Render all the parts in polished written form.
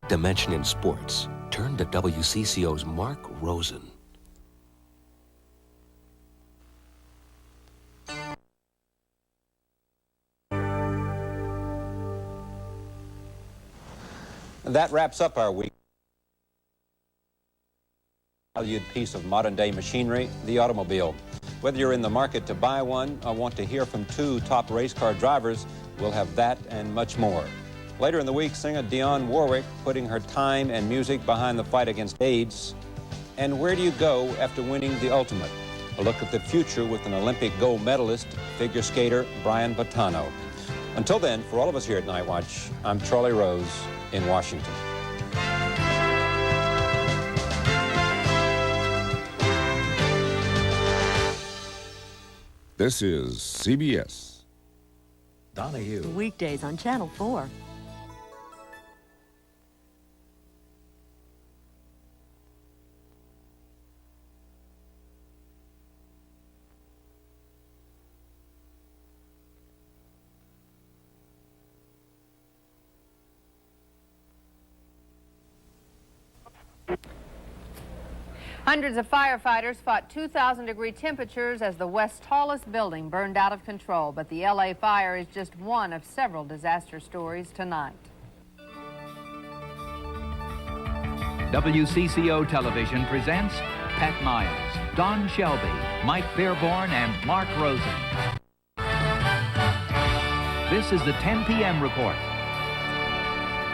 Dimension in sports. Turn to WCCO's Mark Rosen. That wraps up our week. Valued piece of modern-day machinery, the automobile. Whether you're in the market to buy one or want to hear from two top race car drivers, we'll have that and much more. Later in the week, singer Dionne Warwick putting her time and music behind the fight against AIDS. And where do you go after winning the ultimate? A look at the future with an Olympic gold medalist, figure skater Brian Bottano. Until then, for all of us here at Night Watch, I'm Charlie Rose in Washington. This is CBS. Donahue. Weekdays on Channel 4. Hundreds of firefighters fought 2,000-degree temperatures as the West's tallest building burned out of control. But the LA fire is just one of several disaster stories tonight. WCCO Television presents Pat Miles, Don Shelby, Mike Fairborn, and Mark Rosen. This is the 10 p.m. report.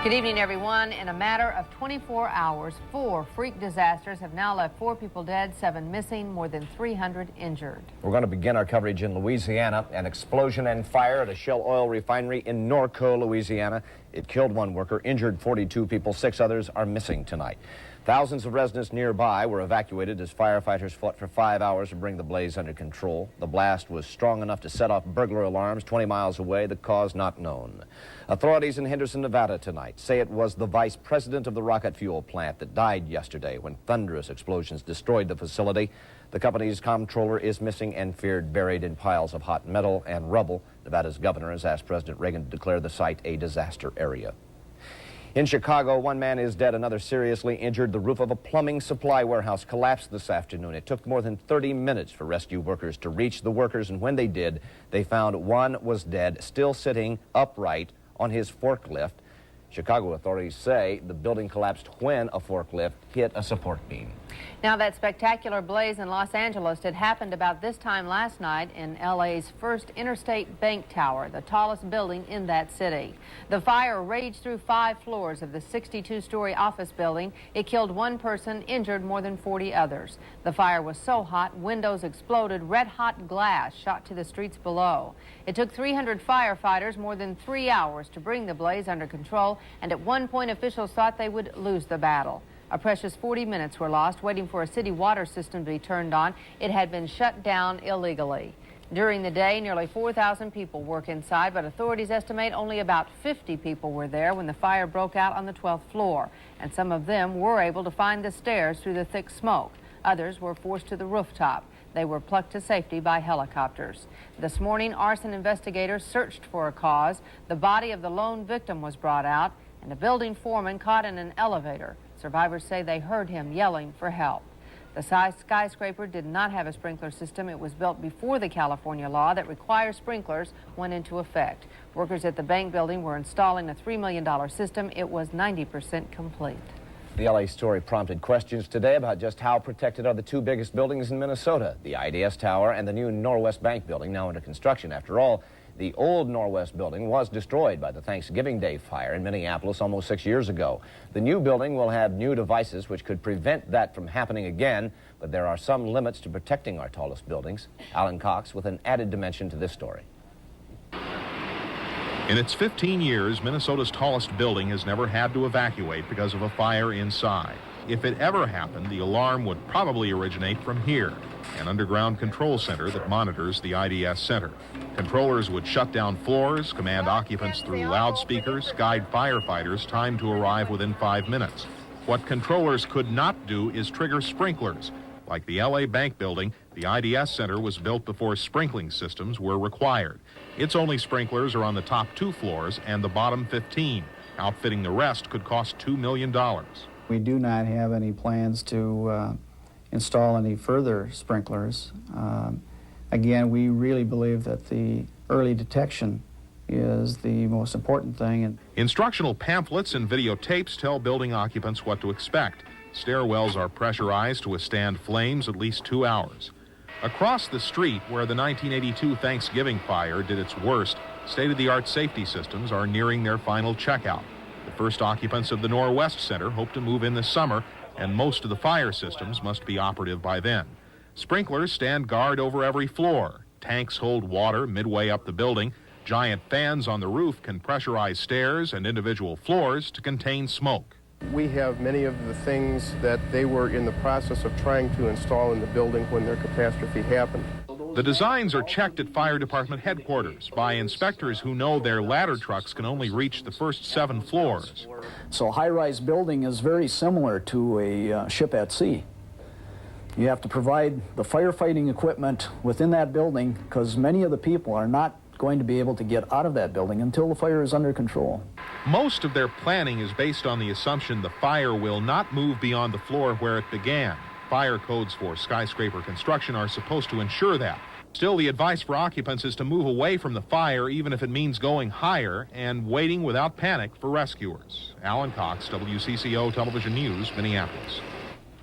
Good evening, everyone. In a matter of 24 hours, 4 freak disasters have now left 4 people dead, 7 missing, more than 300 injured. We're going to begin our coverage in Louisiana. An explosion and fire at a Shell oil refinery in Norco, Louisiana. It killed 1 worker, injured 42 people. 6 others are missing tonight. Thousands of residents nearby were evacuated as firefighters fought for 5 hours to bring the blaze under control. The blast was strong enough to set off burglar alarms 20 miles away, the cause not known. Authorities in Henderson, Nevada tonight say it was the vice president of the rocket fuel plant that died yesterday when thunderous explosions destroyed the facility. The company's comptroller is missing and feared buried in piles of hot metal and rubble. Nevada's governor has asked President Reagan to declare the site a disaster area. In Chicago, 1 man is dead, another seriously injured. The roof of a plumbing supply warehouse collapsed this afternoon. It took more than 30 minutes for rescue workers to reach the workers, and when they did, they found 1 was dead, still sitting upright on his forklift. Chicago authorities say the building collapsed when a forklift hit a support beam. Now, that spectacular blaze in Los Angeles had happened about this time last night in LA's first interstate bank tower, the tallest building in that city. The fire raged through 5 floors of the 62-story office building. It killed 1 person, injured more than 40 others. The fire was so hot, windows exploded, red-hot glass shot to the streets below. It took 300 firefighters more than 3 hours to bring the blaze under control, and at one point officials thought they would lose the battle. A precious 40 minutes were lost waiting for a city water system to be turned on. It had been shut down illegally. During the day, nearly 4,000 people work inside, but authorities estimate only about 50 people were there when the fire broke out on the 12th floor, and some of them were able to find the stairs through the thick smoke. Others were forced to the rooftop. They were plucked to safety by helicopters. This morning, arson investigators searched for a cause. The body of the lone victim was brought out, and a building foreman caught in an elevator. Survivors say they heard him yelling for help. The skyscraper did not have a sprinkler system. It was built before the California law that requires sprinklers went into effect. Workers at the bank building were installing a $3 million system. It was 90% complete. The LA story prompted questions today about just how protected are the 2 biggest buildings in Minnesota, the IDS Tower and the new Norwest Bank building, now under construction. After all, the old Norwest building was destroyed by the Thanksgiving Day fire in Minneapolis almost 6 years ago. The new building will have new devices which could prevent that from happening again, but there are some limits to protecting our tallest buildings. Alan Cox with an added dimension to this story. In its 15 years, Minnesota's tallest building has never had to evacuate because of a fire inside. If it ever happened, the alarm would probably originate from here, an underground control center that monitors the IDS center. Controllers would shut down floors, command occupants through loudspeakers, guide firefighters timed to arrive within 5 minutes. What controllers could not do is trigger sprinklers. Like the LA Bank building, the IDS center was built before sprinkling systems were required. Its only sprinklers are on the top 2 floors and the bottom 15. Outfitting the rest could cost $2 million. We do not have any plans to install any further sprinklers. Again, we really believe that the early detection is the most important thing. Instructional pamphlets and videotapes tell building occupants what to expect. Stairwells are pressurized to withstand flames at least 2 hours. Across the street, where the 1982 Thanksgiving fire did its worst, state-of-the-art safety systems are nearing their final checkout. The first occupants of the Norwest Center hope to move in this summer, and most of the fire systems must be operative by then. Sprinklers stand guard over every floor. Tanks hold water midway up the building. Giant fans on the roof can pressurize stairs and individual floors to contain smoke. We have many of the things that they were in the process of trying to install in the building when their catastrophe happened. The designs are checked at fire department headquarters by inspectors who know their ladder trucks can only reach the first 7 floors. So a high-rise building is very similar to a ship at sea. You have to provide the firefighting equipment within that building because many of the people are not going to be able to get out of that building until the fire is under control. Most of their planning is based on the assumption the fire will not move beyond the floor where it began. Fire codes for skyscraper construction are supposed to ensure that. Still, the advice for occupants is to move away from the fire even if it means going higher and waiting without panic for rescuers. Alan Cox, WCCO Television News, Minneapolis.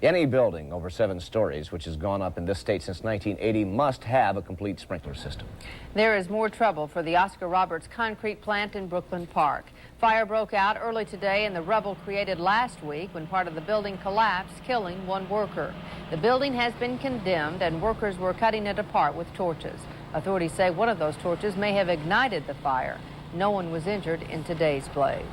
Any building over 7 stories, which has gone up in this state since 1980, must have a complete sprinkler system. There is more trouble for the Oscar Roberts concrete plant in Brooklyn Park. Fire broke out early today in the rubble created last week when part of the building collapsed, killing 1 worker. The building has been condemned and workers were cutting it apart with torches. Authorities say one of those torches may have ignited the fire. No one was injured in today's blaze.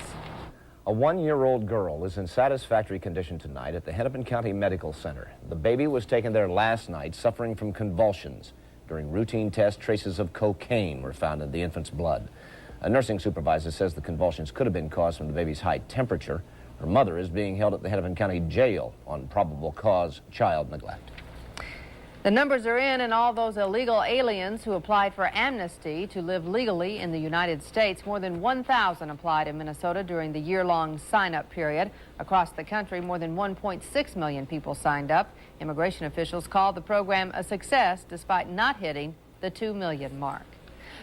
A 1-year-old girl is in satisfactory condition tonight at the Hennepin County Medical Center. The baby was taken there last night suffering from convulsions. During routine tests, traces of cocaine were found in the infant's blood. A nursing supervisor says the convulsions could have been caused from the baby's high temperature. Her mother is being held at the Hennepin County Jail on probable cause child neglect. The numbers are in, and all those illegal aliens who applied for amnesty to live legally in the United States. More than 1,000 applied in Minnesota during the year-long sign-up period. Across the country, more than 1.6 million people signed up. Immigration officials called the program a success despite not hitting the 2 million mark.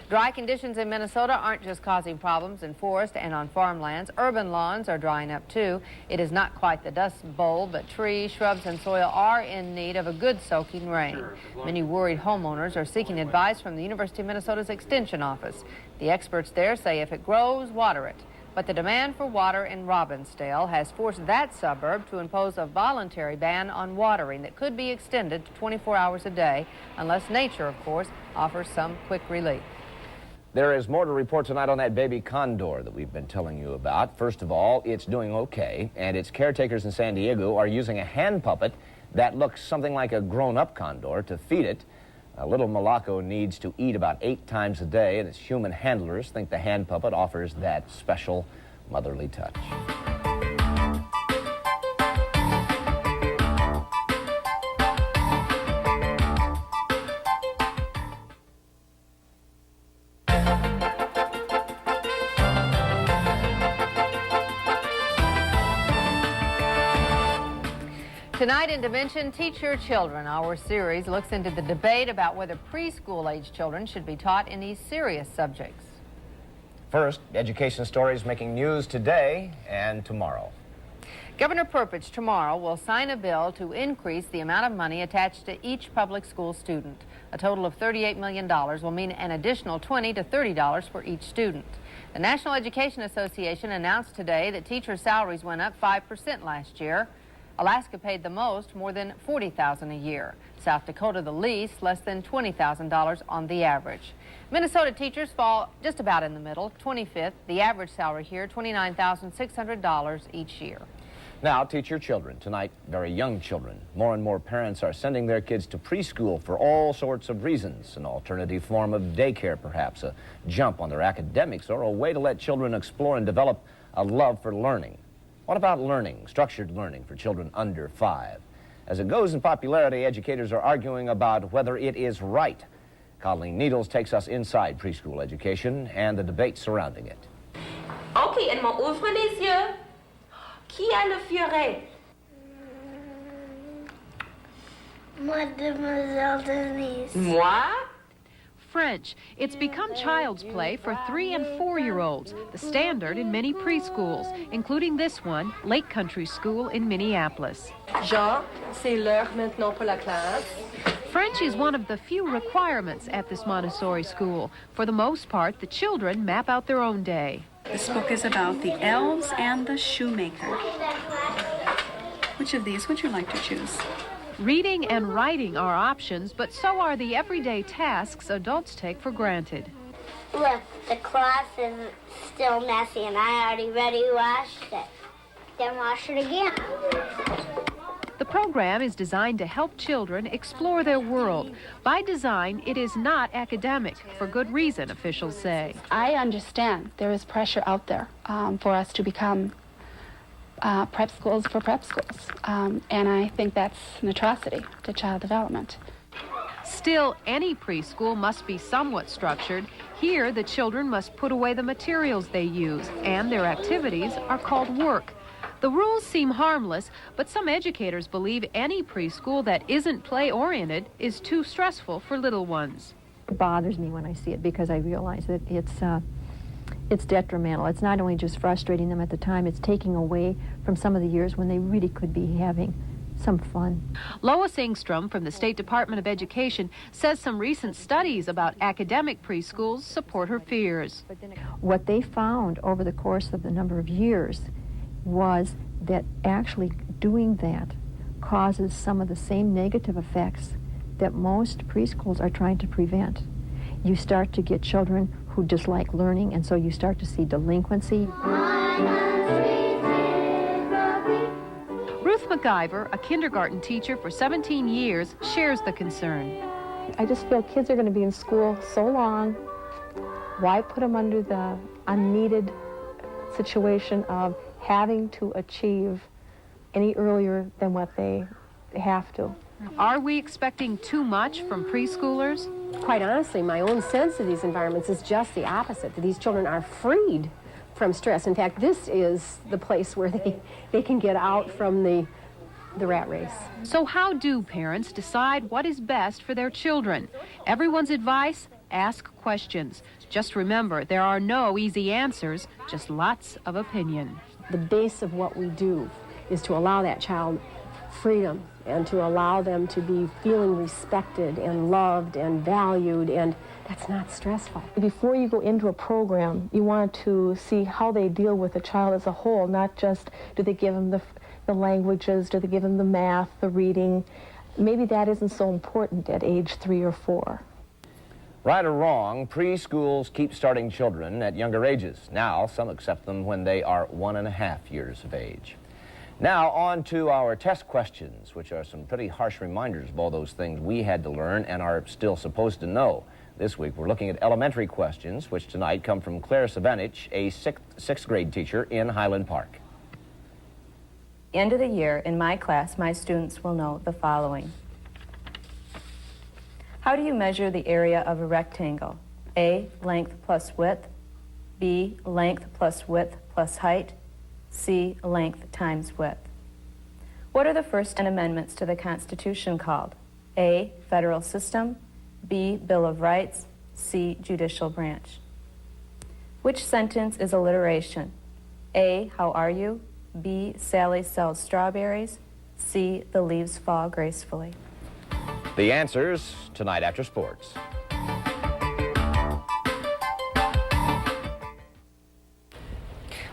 Dry conditions in Minnesota aren't just causing problems in forest and on farmlands. Urban lawns are drying up too. It is not quite the Dust Bowl, but trees, shrubs, and soil are in need of a good soaking rain. Many worried homeowners are seeking advice from the University of Minnesota's Extension Office. The experts there say if it grows, water it. But the demand for water in Robbinsdale has forced that suburb to impose a voluntary ban on watering that could be extended to 24 hours a day, unless nature, of course, offers some quick relief. There is more to report tonight on that baby condor that we've been telling you about. First of all, it's doing okay, and its caretakers in San Diego are using a hand puppet that looks something like a grown-up condor to feed it. Little Malaco needs to eat about 8 times a day, and its human handlers think the hand puppet offers that special motherly touch. Tonight in Dimension, Teach Your Children. Our series looks into the debate about whether preschool-age children should be taught any serious subjects. First, education stories making news today and tomorrow. Governor Perpich tomorrow will sign a bill to increase the amount of money attached to each public school student. A total of $38 million will mean an additional $20 to $30 for each student. The National Education Association announced today that teachers' salaries went up 5% last year. Alaska paid the most, more than $40,000 a year. South Dakota the least, less than $20,000 on the average. Minnesota teachers fall just about in the middle, 25th. The average salary here, $29,600 each year. Now, teach your children. Tonight, very young children. More and more parents are sending their kids to preschool for all sorts of reasons. An alternative form of daycare, perhaps, a jump on their academics, or a way to let children explore and develop a love for learning. What about learning, structured learning for children under 5? As it goes in popularity, educators are arguing about whether it is right. Colleen Needles takes us inside preschool education and the debate surrounding it. Okay. Ok, Edmond, ouvre les yeux. Qui a le furet? Mademoiselle Denise. Moi? French. It's become child's play for 3- and 4-year-olds, the standard in many preschools, including this one, Lake Country School in Minneapolis. Jean, c'est l'heure maintenant pour la classe. French is one of the few requirements at this Montessori school. For the most part, the children map out their own day. This book is about the elves and the shoemaker. Which of these would you like to choose? Reading and writing are options, but so are the everyday tasks adults take for granted. Look, the cloth is still messy and I already washed it. Then wash it again. The program is designed to help children explore their world. By design, it is not academic, for good reason, officials say. I understand there is pressure out there for us to become prep schools for prep schools, and I think that's an atrocity to child development. Still, any preschool must be somewhat structured. Here, the children must put away the materials they use, and their activities are called work. The rules seem harmless, but some educators believe any preschool that isn't play-oriented is too stressful for little ones. It bothers me when I see it because I realize that it's detrimental. It's not only just frustrating them at the time, it's taking away from some of the years when they really could be having some fun. Lois Engstrom from the State Department of Education says some recent studies about academic preschools support her fears. What they found over the course of the number of years was that actually doing that causes some of the same negative effects that most preschools are trying to prevent. You start to get children who dislike learning, and so you start to see delinquency. Ruth MacGyver, a kindergarten teacher for 17 years, shares the concern. I just feel kids are going to be in school so long. Why put them under the unneeded situation of having to achieve any earlier than what they have to? Are we expecting too much from preschoolers? Quite honestly, my own sense of these environments is just the opposite, that these children are freed from stress. In fact, this is the place where they can get out from the rat race. So how do parents decide what is best for their children? Everyone's advice: ask questions. Just remember, there are no easy answers, just lots of opinion. The base of what we do is to allow that child freedom and to allow them to be feeling respected and loved and valued, and that's not stressful. Before you go into a program, you want to see how they deal with the child as a whole, not just do they give them the languages, do they give them the math, the reading. Maybe that isn't so important at age 3 or 4. Right or wrong, preschools keep starting children at younger ages. Now, some accept them when they are 1.5 years of age. Now, on to our test questions, which are some pretty harsh reminders of all those things we had to learn and are still supposed to know. This week, we're looking at elementary questions, which tonight come from Claire Savanich, a sixth grade teacher in Highland Park. End of the year, in my class, my students will know the following. How do you measure the area of a rectangle? A, length plus width. B, length plus width plus height. C, length times width. What are the first 10 amendments to the Constitution called? A, federal system. B, Bill of Rights. C, judicial branch. Which sentence is alliteration? A, how are you? B, Sally sells strawberries. C, the leaves fall gracefully. The answers tonight after sports.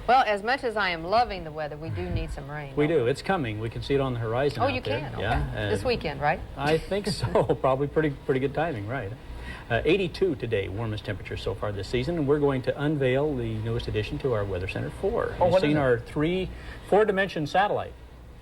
Well, as much as I am loving the weather, we do need some rain. We do. It's coming. We can see it on the horizon. Oh, out you there. can? Okay. Yeah. This weekend, right? I think so. Probably pretty good timing, right? 82 today, warmest temperature so far this season, and we're going to unveil the newest addition to our Weather Center 4. Oh, You've seen our 4-dimension satellite.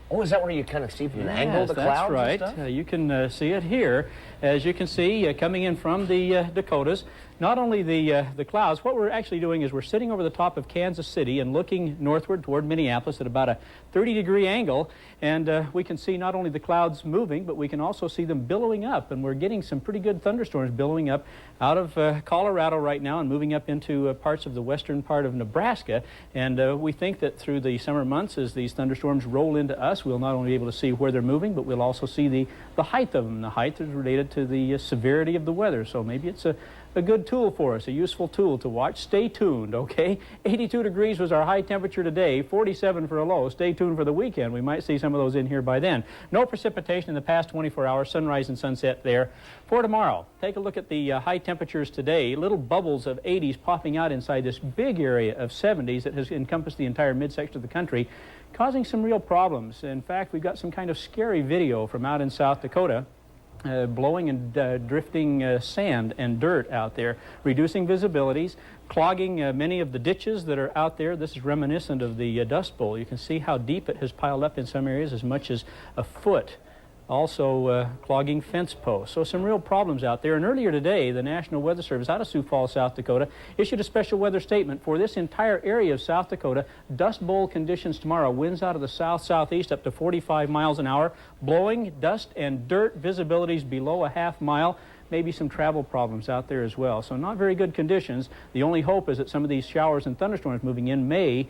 Oh, is that where you kind of see from the angle the clouds? That's right. You can see it here. As you can see, coming in from the Dakotas, not only the clouds, what we're actually doing is we're sitting over the top of Kansas City and looking northward toward Minneapolis at about a 30-degree angle, and we can see not only the clouds moving, but we can also see them billowing up, and we're getting some pretty good thunderstorms billowing up out of Colorado right now and moving up into parts of the western part of Nebraska, and we think that through the summer months, as these thunderstorms roll into us, we'll not only be able to see where they're moving, but we'll also see the height of them. The height is related to the severity of the weather, so maybe it's a good tool for us, a useful tool to watch. Stay tuned, okay? 82 degrees was our high temperature today, 47 for a low. Stay tuned for the weekend. We might see some of those in here by then. No precipitation in the past 24 hours, sunrise and sunset there. For tomorrow, take a look at the high temperatures today. Little bubbles of 80s popping out inside this big area of 70s that has encompassed the entire midsection of the country, causing some real problems. In fact, we've got some kind of scary video from out in South Dakota. Blowing and drifting sand and dirt out there, reducing visibilities, clogging many of the ditches that are out there. This is reminiscent of the Dust Bowl. You can see how deep it has piled up in some areas, as much as a foot. Also clogging fence posts. So some real problems out there. And earlier today, the National Weather Service out of Sioux Falls, South Dakota, issued a special weather statement for this entire area of South Dakota. Dust bowl conditions tomorrow. Winds out of the south-southeast up to 45 miles an hour. Blowing, dust, and dirt. Visibilities below a half mile. Maybe some travel problems out there as well. So not very good conditions. The only hope is that some of these showers and thunderstorms moving in may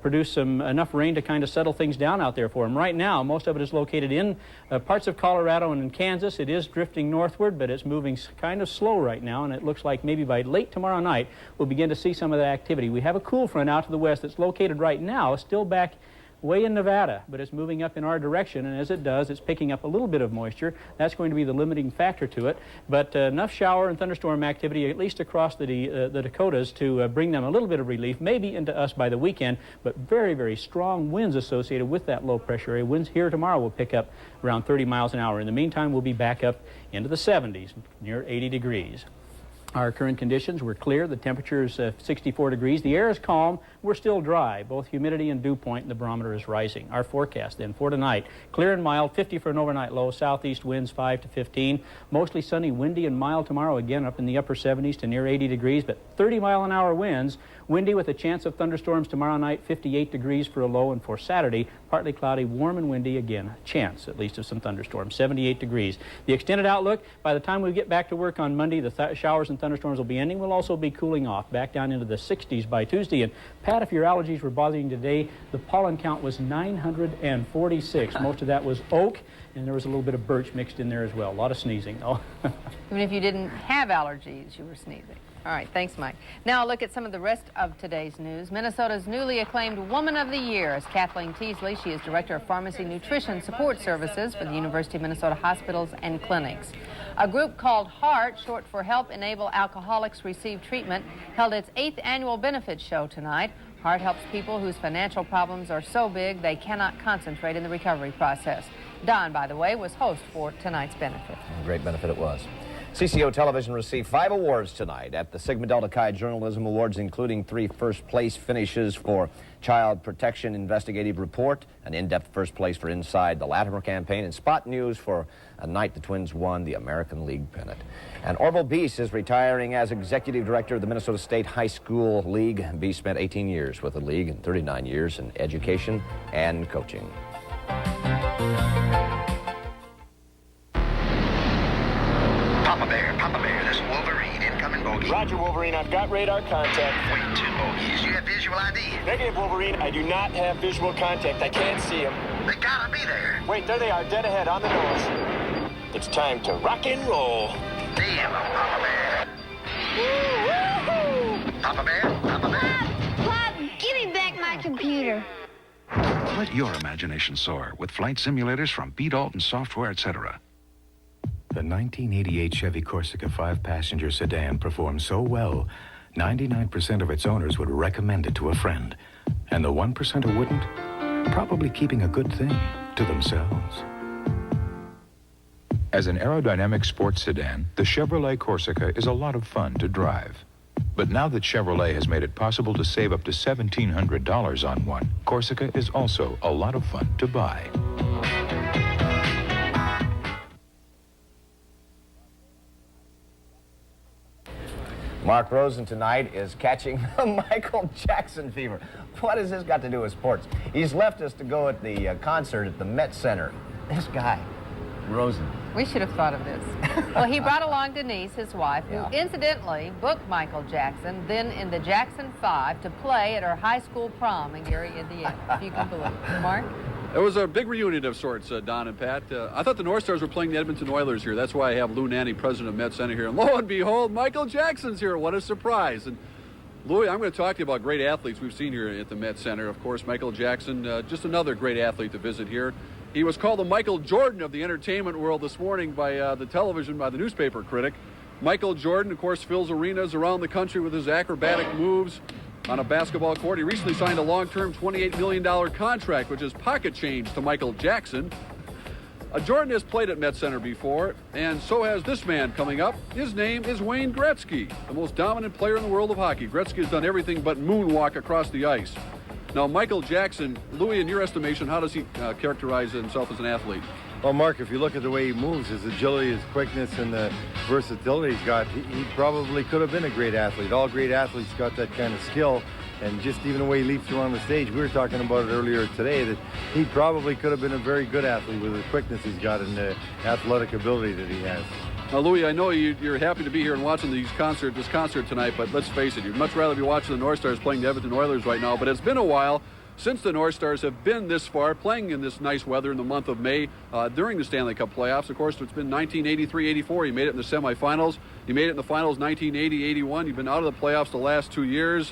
produce enough rain to kind of settle things down out there for them. Right now, most of it is located in parts of Colorado and in Kansas. It is drifting northward, but it's moving kind of slow right now, and it looks like maybe by late tomorrow night, we'll begin to see some of that activity. We have a cool front out to the west that's located right now, still back way in Nevada, but it's moving up in our direction, and as it does, it's picking up a little bit of moisture. That's going to be the limiting factor to it, but enough shower and thunderstorm activity, at least across the Dakotas, to bring them a little bit of relief, maybe into us by the weekend, but very, very strong winds associated with that low pressure area. Winds here tomorrow will pick up around 30 miles an hour. In the meantime, we'll be back up into the 70s, near 80 degrees. Our current conditions, we're clear. The temperature is 64 degrees. The air is calm. We're still dry. Both humidity and dew point, and the barometer is rising. Our forecast then for tonight, clear and mild, 50 for an overnight low. Southeast winds 5 to 15. Mostly sunny, windy, and mild tomorrow. Again, up in the upper 70s to near 80 degrees, but 30-mile-an-hour winds. Windy with a chance of thunderstorms tomorrow night, 58 degrees for a low, and for Saturday, partly cloudy, warm and windy again. A chance, at least, of some thunderstorms, 78 degrees. The extended outlook, by the time we get back to work on Monday, the showers and thunderstorms will be ending. We'll also be cooling off back down into the 60s by Tuesday. And Pat, if your allergies were bothering you today, the pollen count was 946. Most of that was oak, and there was a little bit of birch mixed in there as well. A lot of sneezing, though. Even if you didn't have allergies, you were sneezing. All right, thanks, Mike. Now a look at some of the rest of today's news. Minnesota's newly acclaimed Woman of the Year is Kathleen Teasley. She is Director of Pharmacy Nutrition Support Services for the University of Minnesota Hospitals and Clinics. A group called HEART, short for Help Enable Alcoholics Receive Treatment, held its 8th annual benefit show tonight. HEART helps people whose financial problems are so big they cannot concentrate in the recovery process. Don, by the way, was host for tonight's benefit. A great benefit it was. CCO Television received 5 awards tonight at the Sigma Delta Chi Journalism Awards, including 3 first-place finishes for Child Protection Investigative Report, an in-depth first place for Inside the Latimer Campaign, and Spot News for a night the Twins won the American League pennant. And Orville Beese is retiring as Executive Director of the Minnesota State High School League. Beese spent 18 years with the league and 39 years in education and coaching. Papa Bear, this is Wolverine, incoming bogey. Roger, Wolverine, I've got radar contact. Wait, 2 bogeys. You have visual ID? Negative, Wolverine, I do not have visual contact. I can't see them. They gotta be there. Wait, there they are, dead ahead, on the nose. It's time to rock and roll. Damn, Papa Bear. Woo-hoo! Papa Bear, Papa Bear. Pop, give me back my computer. Let your imagination soar with flight simulators from B. Dalton Software, etc. The 1988 Chevy Corsica 5-passenger sedan performed so well, 99% of its owners would recommend it to a friend. And the 1% who wouldn't, probably keeping a good thing to themselves. As an aerodynamic sports sedan, the Chevrolet Corsica is a lot of fun to drive. But now that Chevrolet has made it possible to save up to $1,700 on one, Corsica is also a lot of fun to buy. Mark Rosen tonight is catching the Michael Jackson fever. What has this got to do with sports? He's left us to go at the concert at the Met Center. This guy, Rosen. We should have thought of this. Well, he brought along Denise, his wife, who incidentally booked Michael Jackson, then in the Jackson 5, to play at her high school prom in Gary, Indiana, if you can believe it. Mark? It was a big reunion of sorts, Don and Pat. I thought the North Stars were playing the Edmonton Oilers here. That's why I have Lou Nanne, president of Met Center, here. And lo and behold, Michael Jackson's here. What a surprise. And Louis, I'm going to talk to you about great athletes we've seen here at the Met Center. Of course, Michael Jackson, just another great athlete to visit here. He was called the Michael Jordan of the entertainment world this morning by the newspaper critic. Michael Jordan, of course, fills arenas around the country with his acrobatic moves on a basketball court. He recently signed a long-term $28 million contract, which is pocket change to Michael Jackson. Jordan has played at Met Center before, and so has this man coming up. His name is Wayne Gretzky, the most dominant player in the world of hockey. Gretzky has done everything but moonwalk across the ice. Now, Michael Jackson, Louis, in your estimation, how does he characterize himself as an athlete? Well, Mark, if you look at the way he moves, his agility, his quickness, and the versatility he's got, he probably could have been a great athlete. All great athletes got that kind of skill, and just even the way he leaps around the stage. We were talking about it earlier today, that he probably could have been a very good athlete with the quickness he's got and the athletic ability that he has. Now, Louis, I know you're happy to be here and watching this concert tonight, but let's face it, you'd much rather be watching the North Stars playing the Edmonton Oilers right now. But it's been a while since the North Stars have been this far, playing in this nice weather in the month of May during the Stanley Cup playoffs. Of course, it's been 1983-84. You made it in the semifinals. You made it in the finals 1980-81. You've been out of the playoffs the last 2 years.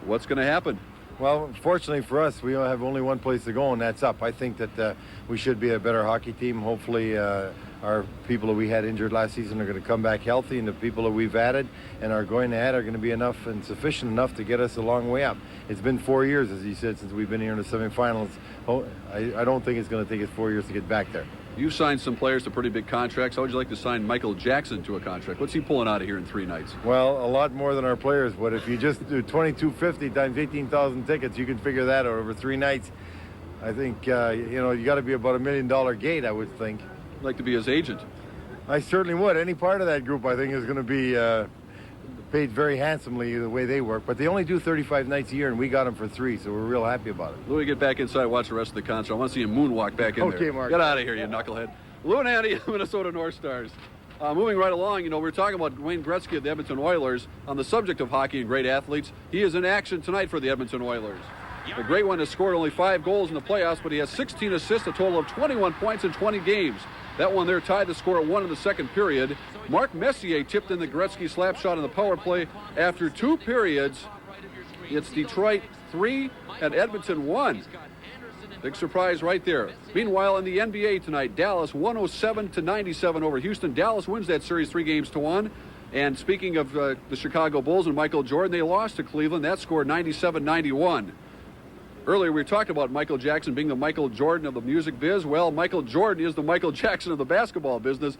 What's going to happen? Well, fortunately for us, we have only one place to go, and that's up. I think that we should be a better hockey team. Hopefully, our people that we had injured last season are going to come back healthy, and the people that we've added and are going to add are going to be enough and sufficient enough to get us a long way up. It's been 4 years, as you said, since we've been here in the semifinals. I don't think it's going to take us 4 years to get back there. You've signed some players to pretty big contracts. How would you like to sign Michael Jackson to a contract? What's he pulling out of here in 3 nights? Well, a lot more than our players, but if you just do $22.50 times 18,000 tickets, you can figure that out over 3 nights. I think, you got to be about $1 million gate, I would think. I'd like to be his agent. I certainly would. Any part of that group, I think, is going to be paid very handsomely the way they work. But they only do 35 nights a year, and we got them for 3, so we're real happy about it. Louis, get back inside, watch the rest of the concert. I want to see him moonwalk back in there. Okay, Mark. Get out of here, you knucklehead. Lou Nanne, Minnesota North Stars. Moving right along, we're talking about Wayne Gretzky of the Edmonton Oilers. On the subject of hockey and great athletes, he is in action tonight for the Edmonton Oilers. The great one has scored only 5 goals in the playoffs, but he has 16 assists, a total of 21 points in 20 games. That one there tied the score at 1 in the second period. Mark Messier tipped in the Gretzky slap shot on the power play after 2 periods. It's Detroit 3 and Edmonton 1. Big surprise right there. Meanwhile, in the NBA tonight, Dallas 107-97 over Houston. Dallas wins that series 3-1. And speaking of the Chicago Bulls and Michael Jordan, they lost to Cleveland. That scored 97-91. Earlier, we talked about Michael Jackson being the Michael Jordan of the music biz. Well, Michael Jordan is the Michael Jackson of the basketball business.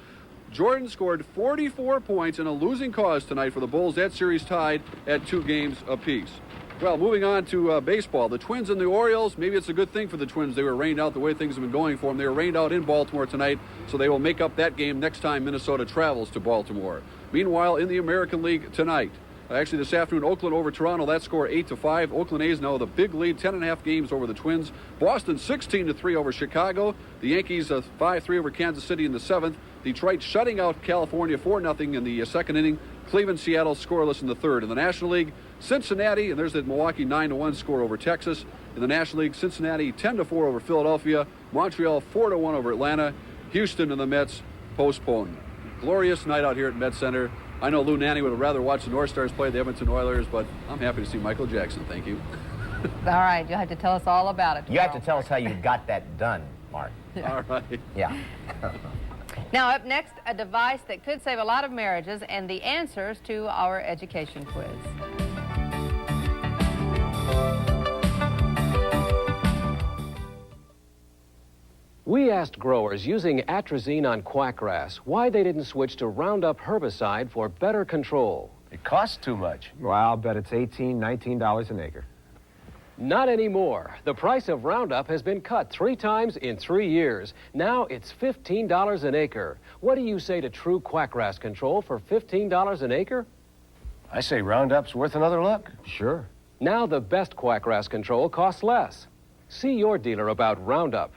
Jordan scored 44 points in a losing cause tonight for the Bulls. That series tied at 2 games apiece. Well, moving on to baseball. The Twins and the Orioles, maybe it's a good thing for the Twins. They were rained out the way things have been going for them. They were rained out in Baltimore tonight, so they will make up that game next time Minnesota travels to Baltimore. Meanwhile, in the American League tonight, actually this afternoon, Oakland over Toronto. That score 8-5. Oakland A's now the big lead, 10.5 games over the Twins. Boston 16-3 over Chicago. The Yankees 5-3 over Kansas City in the 7th. Detroit shutting out California 4-0 in the second inning. Cleveland, Seattle scoreless in the third. In the National League, Cincinnati, and there's the Milwaukee 9-1 score over Texas. In the National League, Cincinnati 10-4 over Philadelphia. Montreal 4-1 over Atlanta. Houston and the Mets postponed. Glorious night out here at Met Center. I know Lou Nanne would have rather watched the North Stars play the Edmonton Oilers, but I'm happy to see Michael Jackson. Thank you. All right, you'll have to tell us all about it tomorrow. You have to tell us how you got that done, Mark. All right. Yeah. Now, up next, a device that could save a lot of marriages and the answers to our education quiz. We asked growers using atrazine on quackgrass why they didn't switch to Roundup herbicide for better control. It costs too much. Well, I'll bet it's $18, $19 an acre. Not anymore. The price of Roundup has been cut 3 times in 3 years. Now it's $15 an acre. What do you say to true quackgrass control for $15 an acre? I say Roundup's worth another look. Sure. Now the best quackgrass control costs less. See your dealer about Roundup.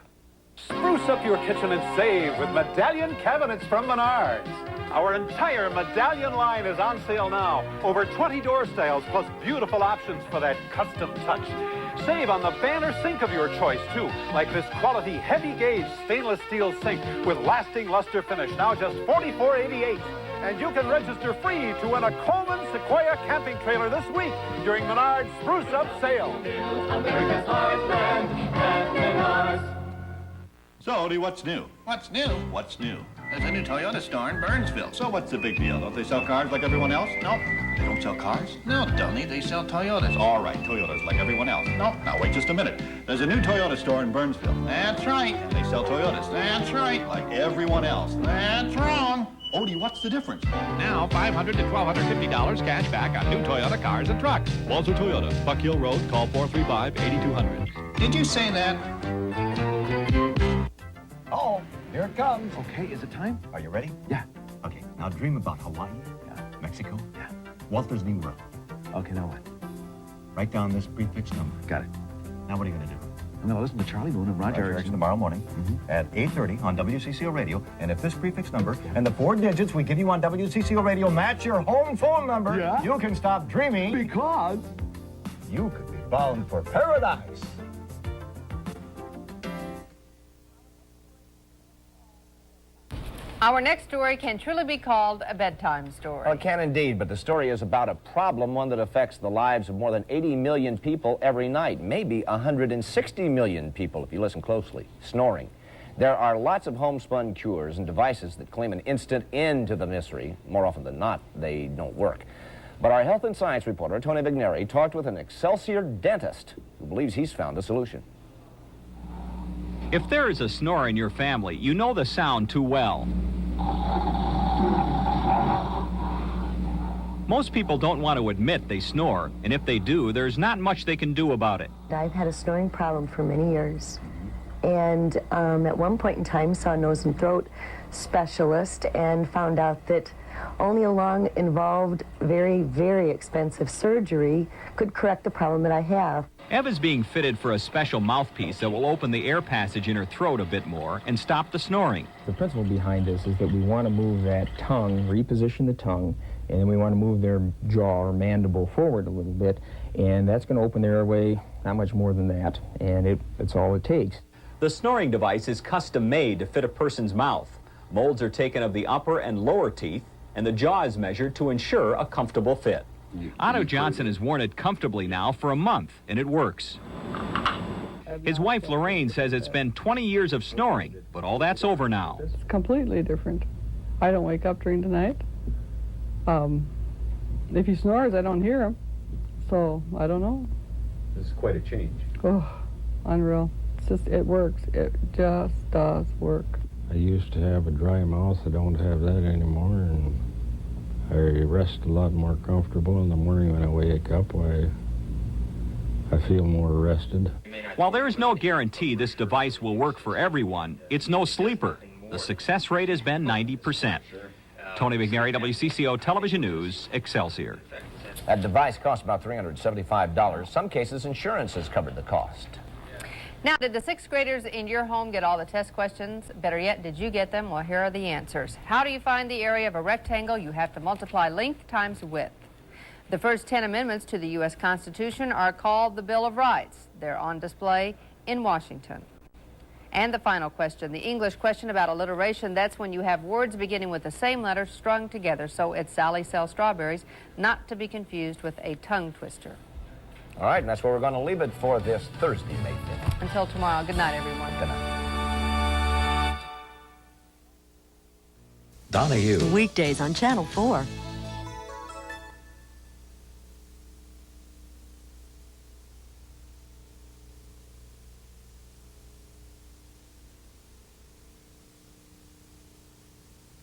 Spruce up your kitchen and save with medallion cabinets from Menards. Our entire medallion line is on sale now. Over 20 door styles plus beautiful options for that custom touch. Save on the banner sink of your choice, too, like this quality heavy gauge stainless steel sink with lasting luster finish, now just $44.88. And you can register free to win a Coleman Sequoia camping trailer this week during Menards Spruce Up sale. America's heartland at Menards. So, Odie, what's new? What's new? What's new? There's a new Toyota store in Burnsville. So what's the big deal? Don't they sell cars like everyone else? Nope. They don't sell cars? No, dummy, they sell Toyotas. All right, Toyotas like everyone else. Nope. Now, wait just a minute. There's a new Toyota store in Burnsville. That's right. And they sell Toyotas. That's right. Like everyone else. That's wrong. Odie, what's the difference? Now, $500 to $1,250 cash back on new Toyota cars and trucks. Walter Toyota, Buck Hill Road, call 435-8200. Did you say that? Oh, here it comes. Okay, is it time? Are you ready? Yeah. Okay, now dream about Hawaii, Mexico, Walter's New World. Okay, now what? Write down this prefix number. Got it. Now what are you going to do? I'm going to listen to Charlie Moon and Roger Erickson tomorrow morning at 8:30 on WCCO Radio. And if this prefix number and the 4 digits we give you on WCCO Radio match your home phone number, you can stop dreaming. Because you could be bound for paradise. Our next story can truly be called a bedtime story. Well, it can indeed, but the story is about a problem, one that affects the lives of more than 80 million people every night, maybe 160 million people if you listen closely. Snoring. There are lots of homespun cures and devices that claim an instant end to the misery. More often than not, they don't work. But our health and science reporter, Tony Vigneri, talked with an Excelsior dentist who believes he's found a solution. If there is a snore in your family, you know the sound too well. Most people don't want to admit they snore, and if they do, there's not much they can do about it. I've had a snoring problem for many years, and at one point in time saw a nose and throat specialist and found out that only a long, involved, very, very expensive surgery could correct the problem that I have. Ev is being fitted for a special mouthpiece that will open the air passage in her throat a bit more and stop the snoring. The principle behind this is that we want to move that tongue, reposition the tongue, and then we want to move their jaw or mandible forward a little bit, and that's going to open the airway, not much more than that, and it's all it takes. The snoring device is custom made to fit a person's mouth. Molds are taken of the upper and lower teeth, and the jaw is measured to ensure a comfortable fit. Otto Johnson has worn it comfortably now for a month, and it works. His wife Lorraine says it's been 20 years of snoring, but all that's over now. It's completely different. I don't wake up during the night. If he snores, I don't hear him. So, I don't know. This is quite a change. Oh, unreal. It's just, it works. It just does work. I used to have a dry mouth. I don't have that anymore, and I rest a lot more comfortable in the morning when I wake up. I feel more rested. While there is no guarantee this device will work for everyone, it's no sleeper. The success rate has been 90%. Tony McNary, WCCO Television News, Excelsior. That device costs about $375. Some cases, insurance has covered the cost. Now, did the sixth graders in your home get all the test questions? Better yet, did you get them? Well, here are the answers. How do you find the area of a rectangle? You have to multiply length times width. The first 10 amendments to the U.S. Constitution are called the Bill of Rights. They're on display in Washington. And the final question, the English question about alliteration. That's when you have words beginning with the same letter strung together. So it's Sally sells strawberries, not to be confused with a tongue twister. All right, and that's where we're going to leave it for this Thursday, May 5th. Until tomorrow, good night, everyone. Good night. Donahue. Weekdays on Channel 4.